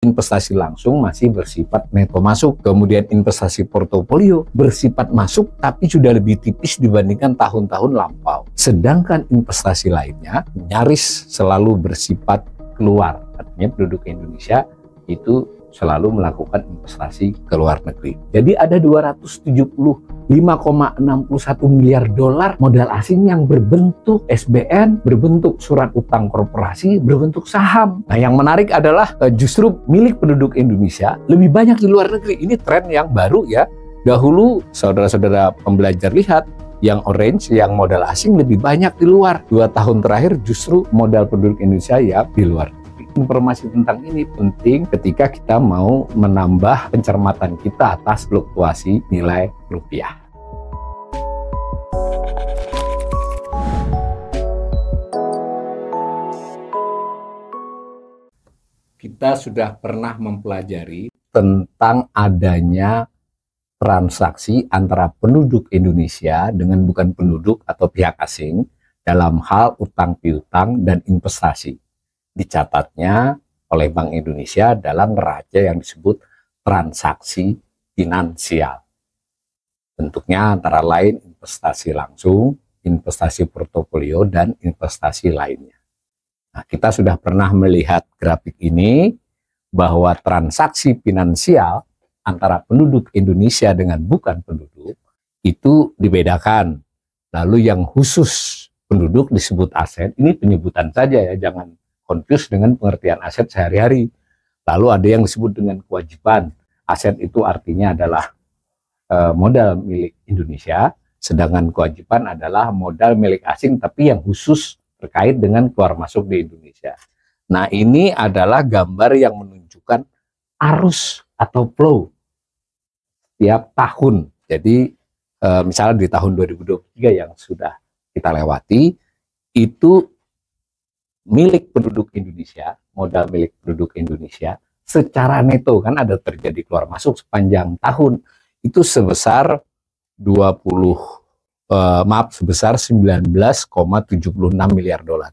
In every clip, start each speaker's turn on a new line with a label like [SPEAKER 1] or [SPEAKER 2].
[SPEAKER 1] Investasi langsung masih bersifat neto masuk, kemudian investasi portofolio bersifat masuk tapi sudah lebih tipis dibandingkan tahun-tahun lampau. Sedangkan investasi lainnya nyaris selalu bersifat keluar, artinya penduduk Indonesia itu selalu melakukan investasi ke luar negeri. Jadi ada 275,61 miliar dolar modal asing yang berbentuk SBN, berbentuk surat utang korporasi, berbentuk saham. Nah, yang menarik adalah justru milik penduduk Indonesia lebih banyak di luar negeri. Ini tren yang baru ya. Dahulu saudara-saudara pembelajar lihat yang orange, yang modal asing lebih banyak di luar. 2 tahun terakhir justru modal penduduk Indonesia ya di luar. Informasi tentang ini penting ketika kita mau menambah pencermatan kita atas fluktuasi nilai rupiah. Kita sudah pernah mempelajari tentang adanya transaksi antara penduduk Indonesia dengan bukan penduduk atau pihak asing dalam hal utang piutang dan investasi. Dicatatnya oleh Bank Indonesia dalam neraca yang disebut transaksi finansial. Bentuknya antara lain investasi langsung, investasi portofolio, dan investasi lainnya. Nah, kita sudah pernah melihat grafik ini bahwa transaksi finansial antara penduduk Indonesia dengan bukan penduduk itu dibedakan. Lalu yang khusus penduduk disebut aset, ini penyebutan saja ya, jangan confuse dengan pengertian aset sehari-hari. Lalu ada yang disebut dengan kewajiban. Aset itu artinya adalah modal milik Indonesia, sedangkan kewajiban adalah modal milik asing tapi yang khusus terkait dengan keluar masuk di Indonesia. Nah, ini adalah gambar yang menunjukkan arus atau flow tiap tahun. Jadi misalnya di tahun 2023 yang sudah kita lewati, itu milik penduduk Indonesia, modal milik penduduk Indonesia secara neto, kan ada terjadi keluar masuk sepanjang tahun, itu sebesar 19,76 miliar dolar.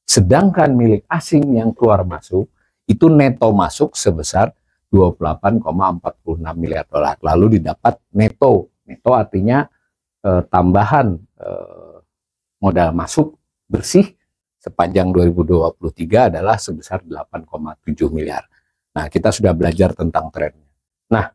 [SPEAKER 1] Sedangkan milik asing yang keluar masuk itu neto masuk sebesar 28,46 miliar dolar. Lalu didapat neto. Neto artinya tambahan modal masuk bersih sepanjang 2023 adalah sebesar 8,7 miliar. Nah, kita sudah belajar tentang trennya. Nah,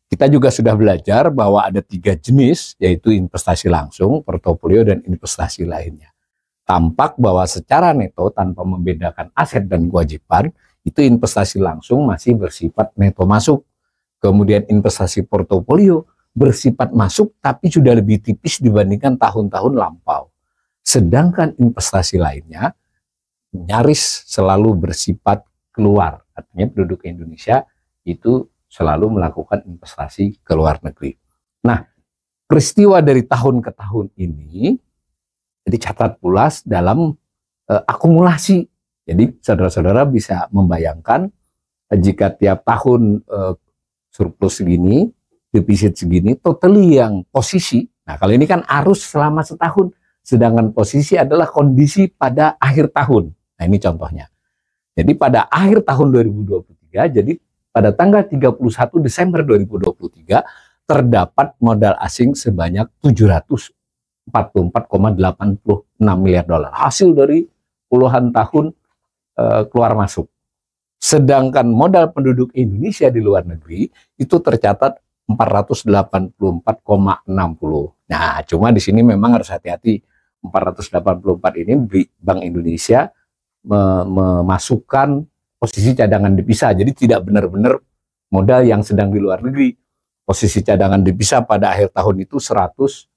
[SPEAKER 1] kita juga sudah belajar bahwa ada 3 jenis, yaitu investasi langsung, portofolio, dan investasi lainnya. Tampak bahwa secara neto tanpa membedakan aset dan kewajiban, itu investasi langsung masih bersifat neto masuk. Kemudian investasi portofolio bersifat masuk tapi sudah lebih tipis dibandingkan tahun-tahun lampau. Sedangkan investasi lainnya nyaris selalu bersifat keluar. Artinya penduduk Indonesia itu selalu melakukan investasi ke luar negeri. Nah, peristiwa dari tahun ke tahun ini dicatat pula dalam akumulasi. Jadi saudara-saudara bisa membayangkan jika tiap tahun surplus segini, defisit segini, totally yang posisi. Nah, kalau ini kan arus selama setahun. Sedangkan posisi adalah kondisi pada akhir tahun. Nah, ini contohnya. Jadi pada akhir tahun 2023, jadi pada tanggal 31 Desember 2023, terdapat modal asing sebanyak 744,86 miliar dolar. Hasil dari puluhan tahun keluar masuk. Sedangkan modal penduduk Indonesia di luar negeri itu tercatat 484,60. Nah, cuma di sini memang harus hati-hati. 484 ini Bank Indonesia memasukkan posisi cadangan devisa, jadi tidak benar-benar modal yang sedang di luar negeri. Posisi cadangan devisa pada akhir tahun itu 146,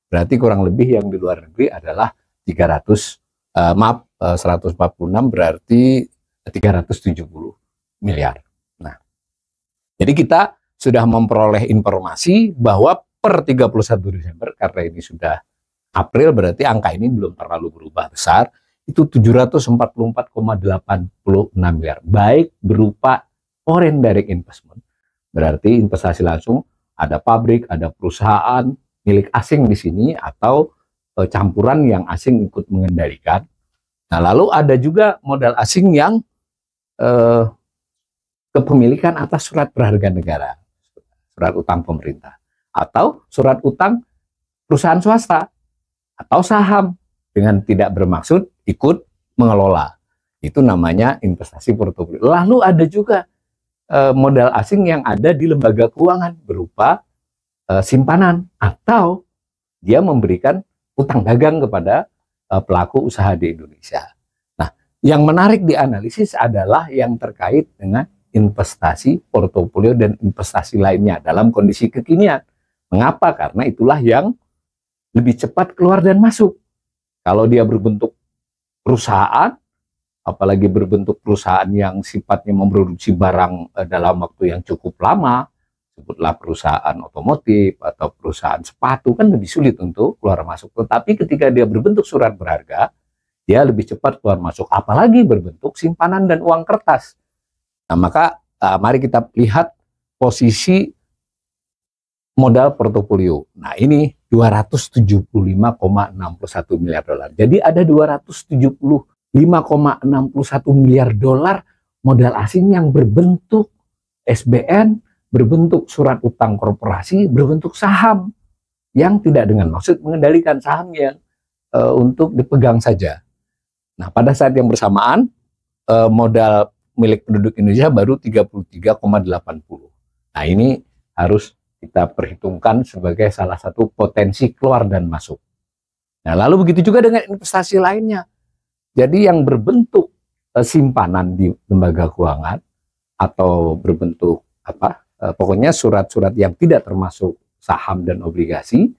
[SPEAKER 1] berarti kurang lebih yang di luar negeri adalah 146 berarti 370 miliar. Nah, jadi kita sudah memperoleh informasi bahwa per 31 Desember, karena ini sudah April, berarti angka ini belum terlalu berubah besar, itu 744,86 miliar, baik berupa foreign direct investment, berarti investasi langsung, ada pabrik, ada perusahaan milik asing di sini, atau campuran yang asing ikut mengendalikan. Nah, lalu ada juga modal asing yang eh, kepemilikan atas surat berharga negara, surat utang pemerintah, atau surat utang perusahaan swasta, atau saham dengan tidak bermaksud ikut mengelola. Itu namanya investasi portofolio. Lalu ada juga modal asing yang ada di lembaga keuangan berupa simpanan, atau dia memberikan utang dagang kepada pelaku usaha di Indonesia. Nah, yang menarik dianalisis adalah yang terkait dengan investasi portofolio dan investasi lainnya dalam kondisi kekinian. Mengapa? Karena itulah yang lebih cepat keluar dan masuk. Kalau dia berbentuk perusahaan, apalagi berbentuk perusahaan yang sifatnya memproduksi barang dalam waktu yang cukup lama, sebutlah perusahaan otomotif atau perusahaan sepatu, kan lebih sulit untuk keluar masuk. Tetapi ketika dia berbentuk surat berharga, dia lebih cepat keluar masuk, apalagi berbentuk simpanan dan uang kertas. Nah, maka mari kita lihat posisi modal portofolio. Nah, ini 275,61 miliar dolar. Jadi ada 275,61 miliar dolar modal asing yang berbentuk SBN, berbentuk surat utang korporasi, berbentuk saham yang tidak dengan maksud mengendalikan saham yang untuk dipegang saja. Nah, pada saat yang bersamaan modal milik penduduk Indonesia baru 33,80. Nah, ini harus kita perhitungkan sebagai salah satu potensi keluar dan masuk. Nah, lalu begitu juga dengan investasi lainnya. Jadi yang berbentuk simpanan di lembaga keuangan atau berbentuk pokoknya surat-surat yang tidak termasuk saham dan obligasi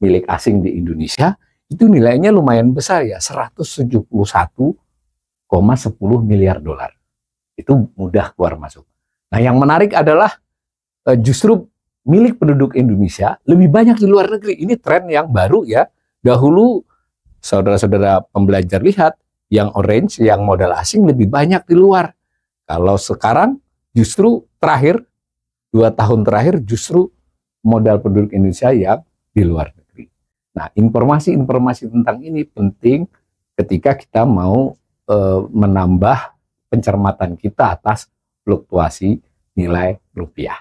[SPEAKER 1] milik asing di Indonesia, itu nilainya lumayan besar ya, 171,10 miliar dolar. Itu mudah keluar masuk. Nah, yang menarik adalah justru milik penduduk Indonesia lebih banyak di luar negeri. Ini tren yang baru ya. Dahulu saudara-saudara pembelajar lihat yang orange, yang modal asing lebih banyak di luar. Kalau sekarang justru terakhir 2 tahun terakhir justru modal penduduk Indonesia yang di luar negeri. Nah, informasi-informasi tentang ini penting ketika kita mau menambah pencermatan kita atas fluktuasi nilai rupiah.